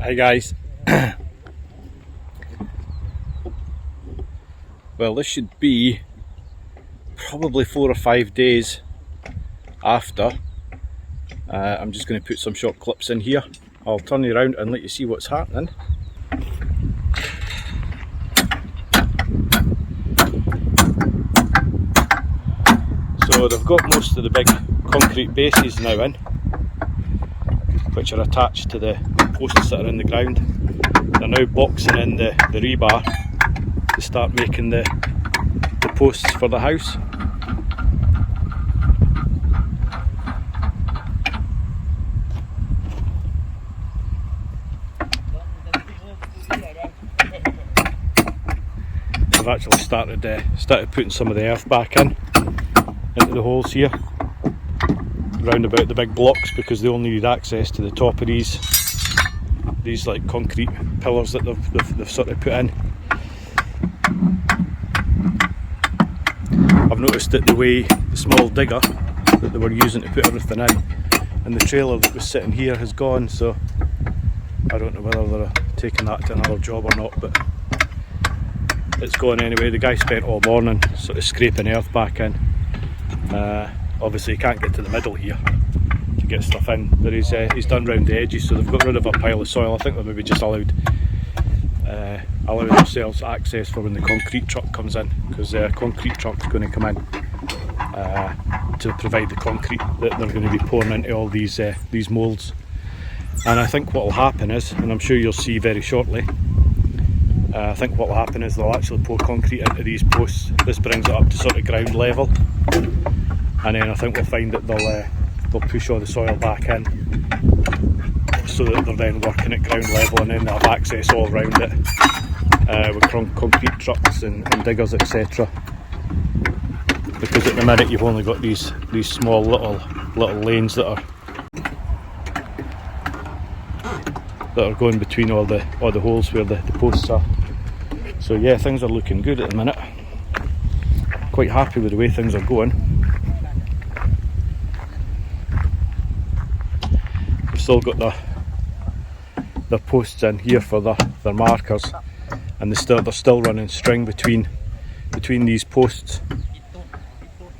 Hi guys. Well, this should be probably 4 or 5 days after. I'm just going to put some short clips in here. I'll turn you around and let you see what's happening. So they've got most of the big concrete bases now in, which are attached to the posts that are in the ground. They're now boxing in the rebar to start making the posts for the house. I've actually started putting some of the earth back into the holes here, round about the big blocks, because they only need access to the top of these like concrete pillars that they've sort of put in. I've noticed that the small digger that they were using to put everything in, and the trailer that was sitting here has gone, so I don't know whether they're taking that to another job or not, but it's gone anyway. The guy spent all morning sort of scraping earth back in. Obviously he can't get to the middle here to get stuff in, but he's done round the edges, so they've got rid of a pile of soil. I think they maybe just allowed themselves access for when the concrete truck comes in, because the concrete truck's going to come in to provide the concrete that they're going to be pouring into all these moulds. And I think what will happen is, and I'm sure you'll see very shortly, I think what will happen is they'll actually pour concrete into these posts. This brings it up to sort of ground level, and then I think we'll find that they'll push all the soil back in, so that they're then working at ground level, and then they'll have access all around it with concrete trucks and diggers, etc. Because at the minute you've only got these small little lanes that are going between all the holes where the posts are. So yeah, things are looking good at the minute. Quite happy with the way things are going. We've still got their posts in here for their markers, and they're still running string between these posts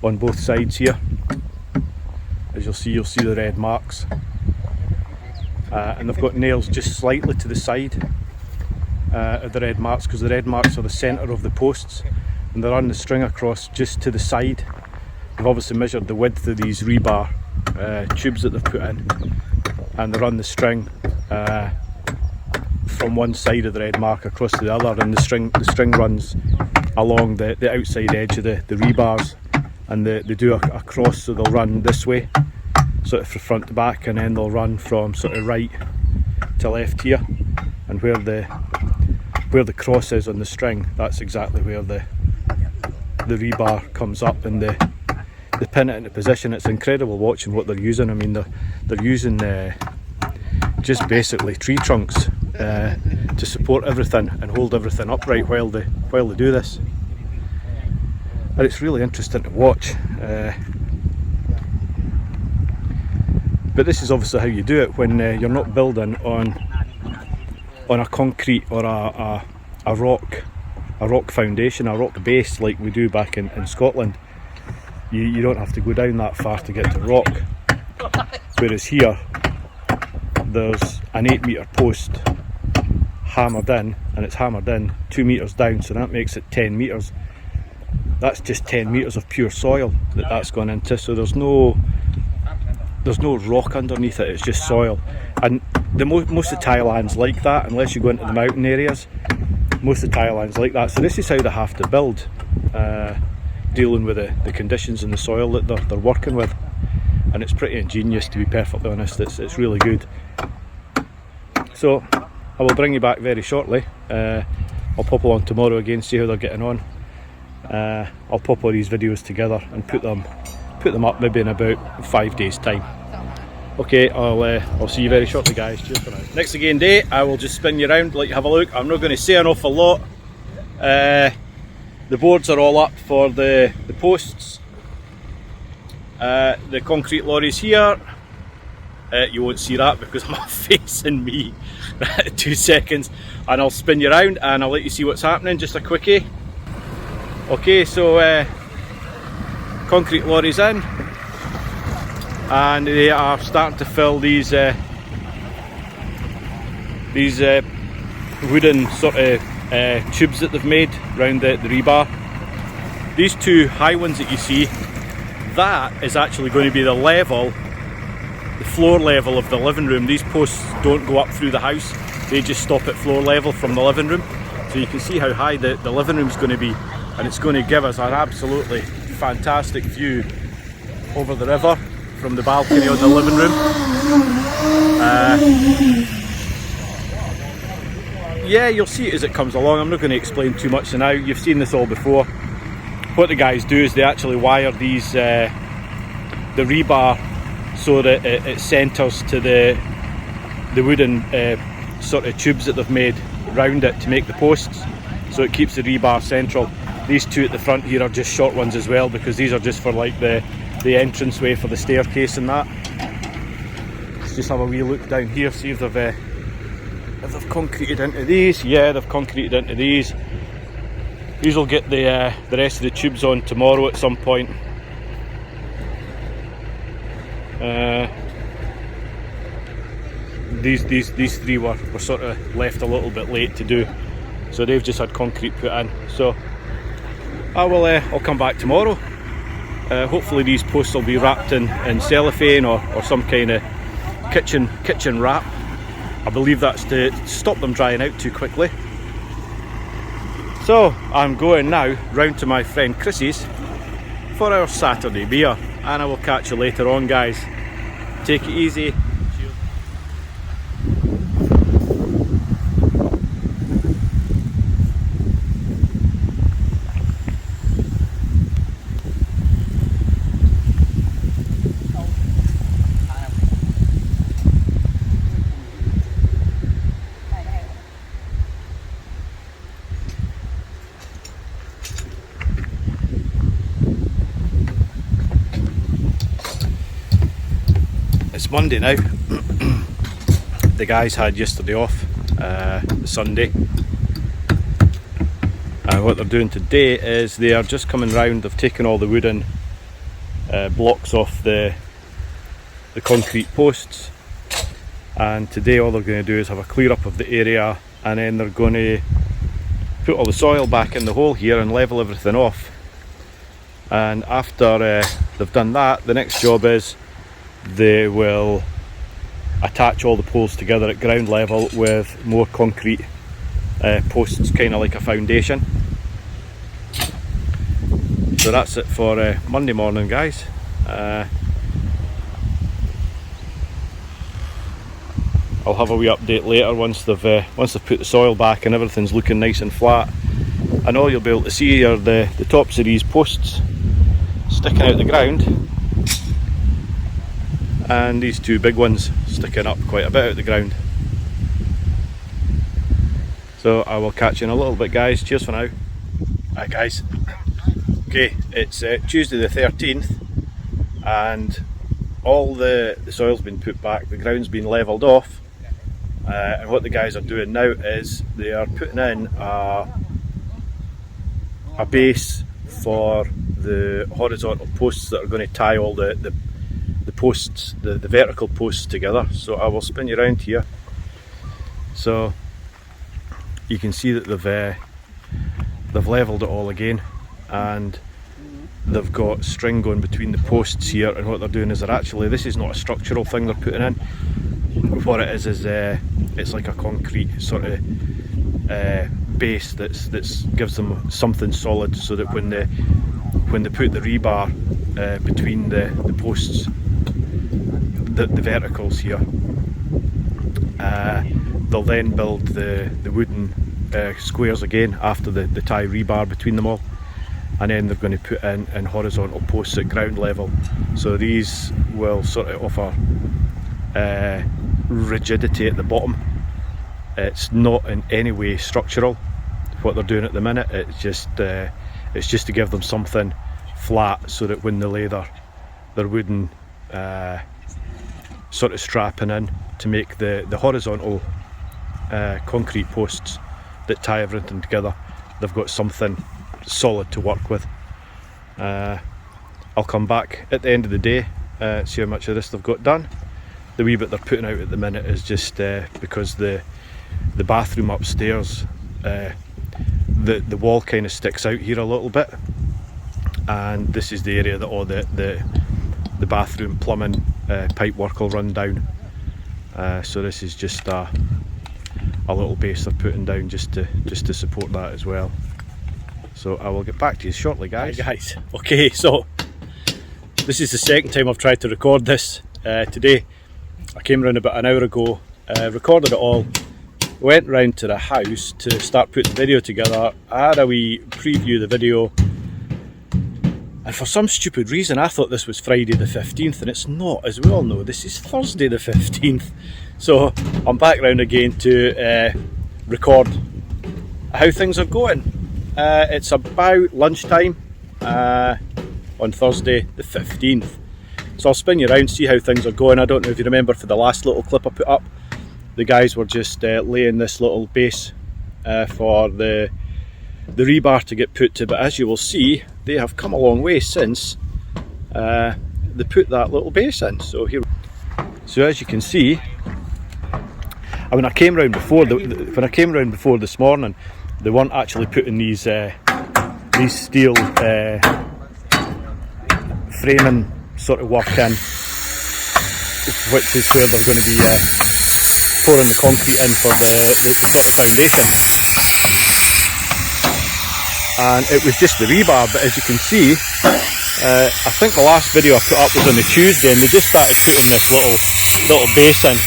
on both sides here. As you'll see the red marks. And they've got nails just slightly to the side of the red marks, because the red marks are the centre of the posts, and they run the string across just to the side. They've obviously measured the width of these rebar tubes that they've put in, and they run the string from one side of the red mark across to the other, and the string runs along the outside edge of the rebars, and they do a cross, so they'll run this way, sort of from front to back, and then they'll run from sort of right to left here, and where the cross is on the string, that's exactly where the rebar comes up, and they pin it into position. It's incredible watching what they're using. I mean, they're using just basically tree trunks to support everything and hold everything upright while they do this, and it's really interesting to watch. But this is obviously how you do it when you're not building on a concrete or a rock foundation, a rock base like we do back in Scotland. You don't have to go down that far to get to rock. Whereas here, there's an 8-metre post hammered in, and it's hammered in 2 metres down, so that makes it 10 metres. That's just 10 metres of pure soil that's gone into, so there's no rock underneath it, it's just soil. And most of Thailand's like that, unless you go into the mountain areas. Most of Thailand's like that, so this is how they have to build, dealing with the conditions in the soil that they're working with. And it's pretty ingenious, to be perfectly honest. It's really good. So I will bring you back very shortly. I'll pop along tomorrow again, see how they're getting on. I'll pop all these videos together and put them up maybe in about 5 days time. Okay, I'll see you very shortly, guys. Cheers for now. Next again day, I will just spin you around, let you have a look. I'm not going to say an awful lot. The boards are all up for the posts. The concrete lorries here. you won't see that because I'm facing me. 2 seconds and I'll spin you around and I'll let you see what's happening. Just a quickie. Okay, so concrete lorries in, and they are starting to fill these wooden sort of tubes that they've made around the rebar. These two high ones that you see, that is actually going to be the level, the floor level of the living room. These posts don't go up through the house, they just stop at floor level from the living room. So you can see how high the living room is going to be, and it's going to give us an absolutely fantastic view over the river from the balcony on the living room. Yeah, you'll see it as it comes along. I'm not going to explain too much now. You've seen this all before. What the guys do is they actually wire these the rebar so that it centres to the wooden sort of tubes that they've made round it to make the posts, so it keeps the rebar central. These two at the front here are just short ones as well, because these are just for like the entranceway for the staircase and that. Let's just have a wee look down here, see if they've concreted into these. Yeah, they've concreted into these. These will get the rest of the tubes on tomorrow at some point. These three were sort of left a little bit late to do, so they've just had concrete put in. So I'll come back tomorrow. Hopefully these posts will be wrapped in cellophane or some kind of kitchen wrap. I believe that's to stop them drying out too quickly. So I'm going now round to my friend Chrissy's for our Saturday beer, and I will catch you later on, guys. Take it easy. It's Monday now. The guys had yesterday off, Sunday, and what they're doing today is they are just coming round. They've taken all the wooden blocks off the concrete posts, and today all they're going to do is have a clear up of the area, and then they're going to put all the soil back in the hole here and level everything off. And after they've done that, the next job is they will attach all the poles together at ground level with more concrete posts, kind of like a foundation. So that's it for Monday morning, guys. I'll have a wee update later once they've put the soil back and everything's looking nice and flat. And all you'll be able to see are the tops of these posts sticking out the ground, and these two big ones sticking up quite a bit out the ground. So I will catch you in a little bit, guys. Cheers for now. Hi guys. Okay, it's Tuesday the 13th, and all the soil's been put back, the ground's been levelled off, and what the guys are doing now is they are putting in a base for the horizontal posts that are going to tie all the posts, the vertical posts together. So I will spin you around here, so you can see that they've levelled it all again, and they've got string going between the posts here. And what they're doing is this is not a structural thing they're putting in. What it is it's like a concrete sort of base that's gives them something solid, so that when they put the rebar between the posts, the verticals here, they'll then build the wooden squares again after the tie rebar between them all, and then they're going to put in horizontal posts at ground level. So these will sort of offer rigidity at the bottom. It's not in any way structural what they're doing at the minute. It's just to give them something flat, so that when they lay their wooden sort of strapping in to make the horizontal concrete posts that tie everything together. They've got something solid to work with. I'll come back at the end of the day, see how much of this they've got done. The wee bit they're putting out at the minute is just because the bathroom upstairs, the wall kind of sticks out here a little bit, and this is the area that all the bathroom plumbing pipe work will run down. So this is just a little base they're putting down just to support that as well. So I will get back to you shortly, guys. Hi guys. Okay, so this is the second time I've tried to record this today. I came around about an hour ago, recorded it all, went round to the house to start putting the video together. I had a wee preview of the video, and for some stupid reason I thought this was Friday the 15th, and it's not, as we all know. This is Thursday the 15th. So I'm back round again to record how things are going. It's about lunchtime on Thursday the 15th. So I'll spin you around, see how things are going. I don't know if you remember for the last little clip I put up, the guys were just laying this little base for the rebar to get put to, but as you will see, they have come a long way since they put that little base in. So here, so as you can see, when I came round before this morning, they weren't actually putting these steel framing sort of work in, which is where they're going to be pouring the concrete in for the sort of foundation. And it was just the rebar, but as you can see, I think the last video I put up was on the Tuesday, and they just started putting this little base in,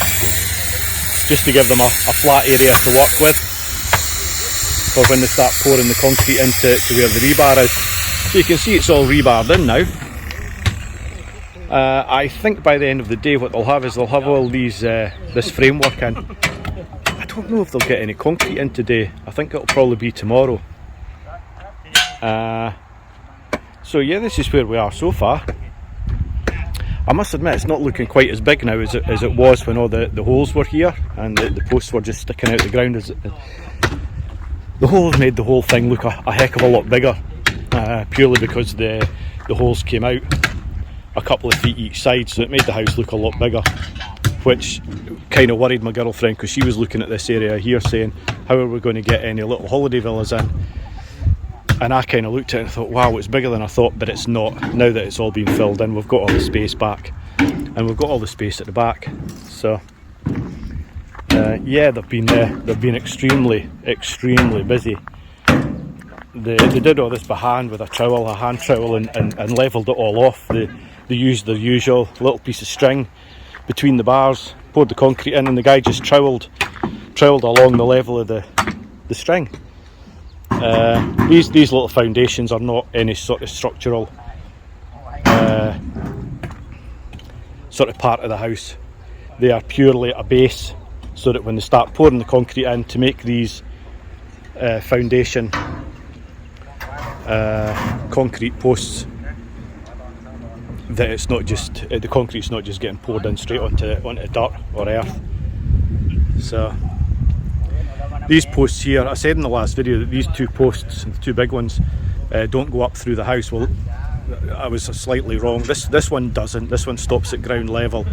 just to give them a flat area to work with for when they start pouring the concrete into where the rebar is. So you can see it's all rebarred in now. I think by the end of the day what they'll have is they'll have all these this framework in. I don't know if they'll get any concrete in today. I think it'll probably be tomorrow. So yeah, this is where we are so far. I must admit it's not looking quite as big now as it was when all the holes were here and the posts were just sticking out the ground. The holes made the whole thing look a heck of a lot bigger, purely because the holes came out a couple of feet each side, so it made the house look a lot bigger, which kind of worried my girlfriend, because she was looking at this area here saying, how are we going to get any little holiday villas in? And I kind of looked at it and thought, wow, it's bigger than I thought, but it's not. Now that it's all been filled in, we've got all the space back, and we've got all the space at the back. So yeah, they've been extremely busy. They did all this by hand with a hand trowel, and levelled it all off. They used their usual little piece of string between the bars, poured the concrete in, and the guy just trowelled along the level of the string. These little foundations are not any sort of structural sort of part of the house. They are purely a base, so that when they start pouring the concrete in to make these foundation concrete posts, that it's not just the concrete's not just getting poured in straight onto dirt or earth. So these posts here, I said in the last video that these two posts, the two big ones, don't go up through the house. Well, I was slightly wrong. This one doesn't. This one stops at ground level.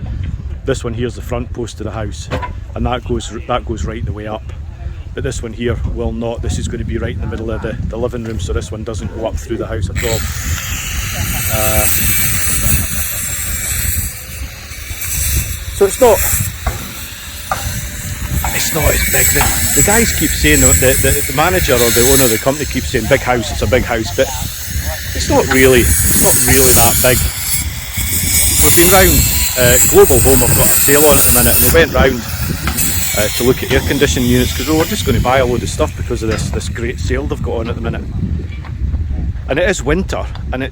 This one here's the front post of the house, and that goes right the way up. But this one here will not. This is going to be right in the middle of the living room, so this one doesn't go up through the house at all. So it's not as big. The guys keep saying, the manager or the owner of the company keeps saying, big house, it's a big house, but it's not really that big. We've been round Global Home, I've got a sale on at the minute, and we went round to look at air conditioning units, because we were just going to buy a load of stuff because of this great sale they've got on at the minute. And it is winter, and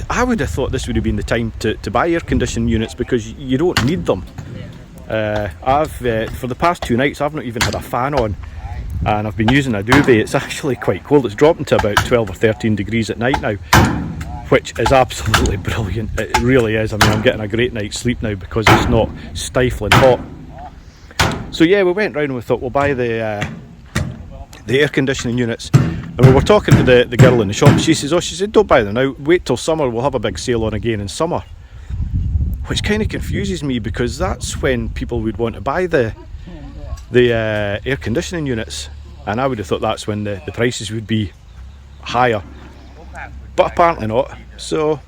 I would have thought this would have been the time to buy air conditioning units, because you don't need them. For the past 2 nights I've not even had a fan on, and I've been using a duvet. It's actually quite cold. It's dropping to about 12 or 13 degrees at night now, which is absolutely brilliant. It really is. I mean, I'm getting a great night's sleep now because it's not stifling hot. So yeah, we went round and we thought we'll buy the air conditioning units. And we were talking to the girl in the shop. She said, don't buy them now, wait till summer, we'll have a big sale on again in summer. Which kind of confuses me, because that's when people would want to buy the air conditioning units, and I would have thought that's when the prices would be higher, but apparently not. So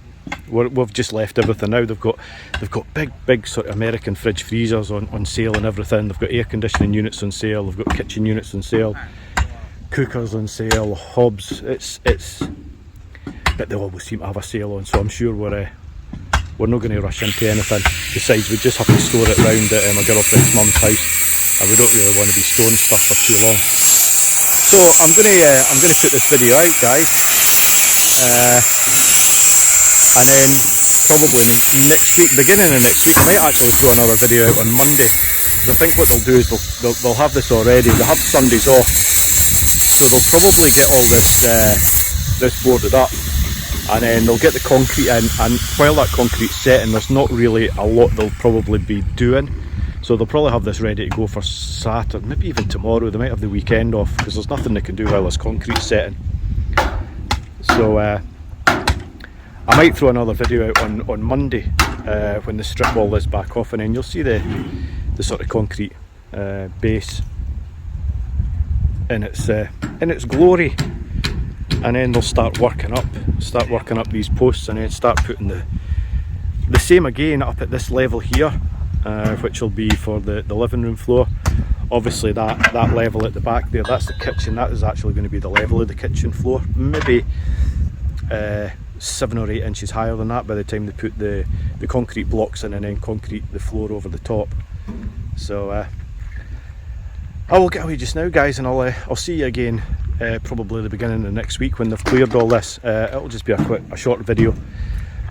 we've just left everything now. They've got big sort of American fridge freezers on sale and everything. They've got air conditioning units on sale, they've got kitchen units on sale, cookers on sale, hobs. But they always seem to have a sale on, so I'm sure we're not going to rush into anything. Besides, we just have to store it round at my girlfriend's mum's house, and we don't really want to be storing stuff for too long. So I'm going to put this video out, guys, and then probably next week, beginning of next week, I might actually throw another video out on Monday. I think what they'll do is they'll have this already. They have Sundays off, so they'll probably get all this boarded up, and then they'll get the concrete in, and while that concrete's setting, there's not really a lot they'll probably be doing, so they'll probably have this ready to go for Saturday, maybe even tomorrow. They might have the weekend off, because there's nothing they can do while this concrete's setting. So I might throw another video out on Monday when they strip all this back off, and then you'll see the sort of concrete base in its glory. And then they'll start working up these posts, and then start putting the same again up at this level here, which will be for the living room floor. Obviously that level at the back there, that's the kitchen. That is actually going to be the level of the kitchen floor, maybe 7 or 8 inches higher than that by the time they put the concrete blocks in, and then concrete the floor over the top. So I will get away just now, guys, and I'll see you again probably the beginning of next week when they've cleared all this. It'll just be a short video.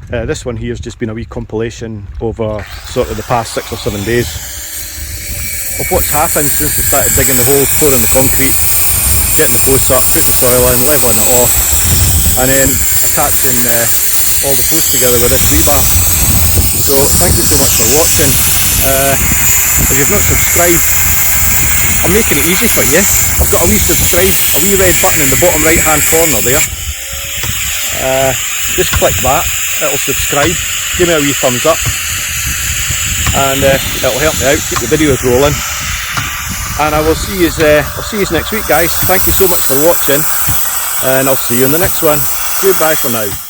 This one here has just been a wee compilation over sort of the past 6 or 7 days of what's happened since we started digging the hole, pouring the concrete, getting the posts up, putting the soil in, levelling it off, and then attaching all the posts together with this heat mat. So thank you so much for watching. If you've not subscribed, I'm making it easy for you. I've got a wee red button in the bottom right hand corner there. Just click that, it'll subscribe, give me a wee thumbs up, and it'll help me out, keep the videos rolling. And I'll see you next week, guys. Thank you so much for watching, and I'll see you in the next one. Goodbye for now.